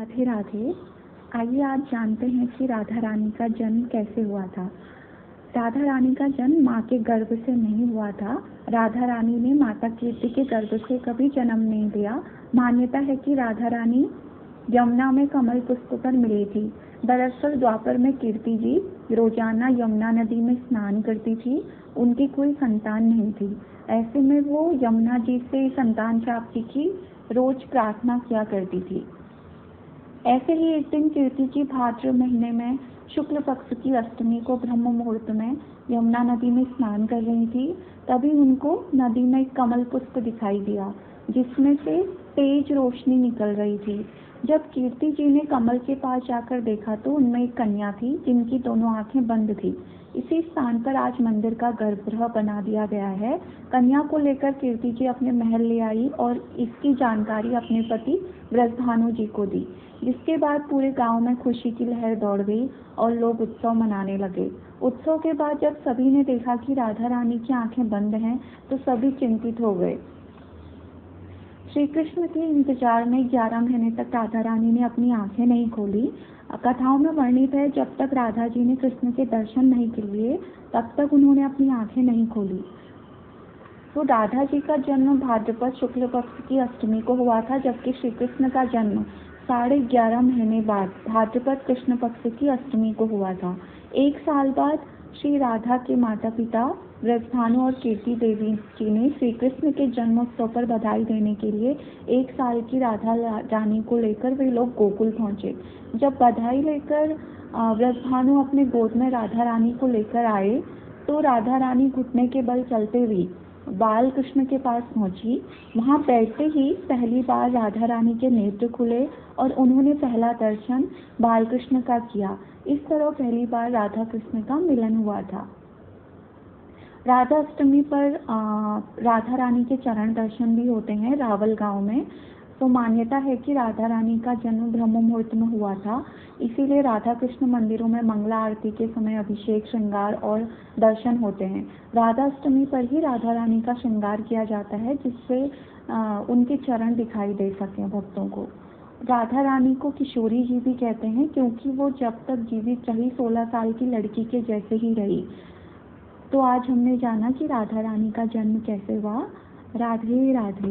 राधे राधे। आइए आज जानते हैं कि राधा रानी का जन्म कैसे हुआ था। राधा रानी का जन्म माँ के गर्भ से नहीं हुआ था। राधा रानी ने माता कीर्ति के गर्भ से कभी जन्म नहीं लिया। मान्यता है कि राधा रानी यमुना में कमल पुष्प पर मिली थी। दरअसल द्वापर में कीर्ति जी रोजाना यमुना नदी में स्नान करती थी। उनकी कोई संतान नहीं थी। ऐसे में वो यमुना जी से संतान प्राप्ति की रोज प्रार्थना किया करती थी। ऐसे ही एक दिन कीर्ति जी भाद्र महीने में शुक्ल पक्ष की अष्टमी को ब्रह्म मुहूर्त में यमुना नदी में स्नान कर रही थी। तभी उनको नदी में एक कमल पुष्प दिखाई दिया जिसमें से तेज रोशनी निकल रही थी। जब कीर्ति जी ने कमल के पास जाकर देखा तो उनमें एक कन्या थी जिनकी दोनों आंखें बंद थी। इसी स्थान पर आज मंदिर का गर्भगृह बना दिया गया है। कन्या को लेकर कीर्ति जी अपने महल ले आई और इसकी जानकारी अपने पति ब्रजभानु जी को दी, जिसके बाद पूरे गांव में खुशी की लहर दौड़ गई और लोग उत्सव मनाने लगे। उत्सव के बाद जब सभी ने देखा कि राधा रानी की आंखें बंद हैं तो सभी चिंतित हो गए। श्री कृष्ण के इंतजार में 11 महीने तक राधा रानी ने अपनी आंखें नहीं खोली। कथाओं में वर्णित है जब तक राधा जी ने कृष्ण के दर्शन नहीं किए तब तक उन्होंने अपनी आंखें नहीं खोली। तो राधा जी का जन्म भाद्रपद शुक्ल पक्ष की अष्टमी को हुआ था, जबकि श्री कृष्ण का जन्म 11.5 महीने बाद भाद्रपद कृष्ण पक्ष की अष्टमी को हुआ था। एक साल बाद श्री राधा के माता पिता ब्रजभानु और कीर्ति देवी जी ने श्री कृष्ण के जन्मोत्सव पर बधाई देने के लिए 1 साल की राधा रानी को लेकर वे लोग गोकुल पहुंचे। जब बधाई लेकर ब्रजभानु अपने गोद में राधा रानी को लेकर आए तो राधा रानी घुटने के बल चलते हुए बाल कृष्ण के पास पहुंची। वहां बैठते ही पहली बार राधा रानी के नेत्र खुले और उन्होंने पहला दर्शन बाल कृष्ण का किया। इस तरह पहली बार राधा कृष्ण का मिलन हुआ था। राधा अष्टमी पर राधा रानी के चरण दर्शन भी होते हैं रावल गांव में। तो मान्यता है कि राधा रानी का जन्म ब्रह्म मुहूर्त में हुआ था, इसीलिए राधा कृष्ण मंदिरों में मंगला आरती के समय अभिषेक, श्रृंगार और दर्शन होते हैं। राधा अष्टमी पर ही राधा रानी का श्रृंगार किया जाता है जिससे उनके चरण दिखाई दे सकें भक्तों को। राधा रानी को किशोरी जी भी कहते हैं क्योंकि वो जब तक जीवित रही 16 साल की लड़की के जैसे ही रही। तो आज हमने जाना कि राधा रानी का जन्म कैसे हुआ। राधे राधे।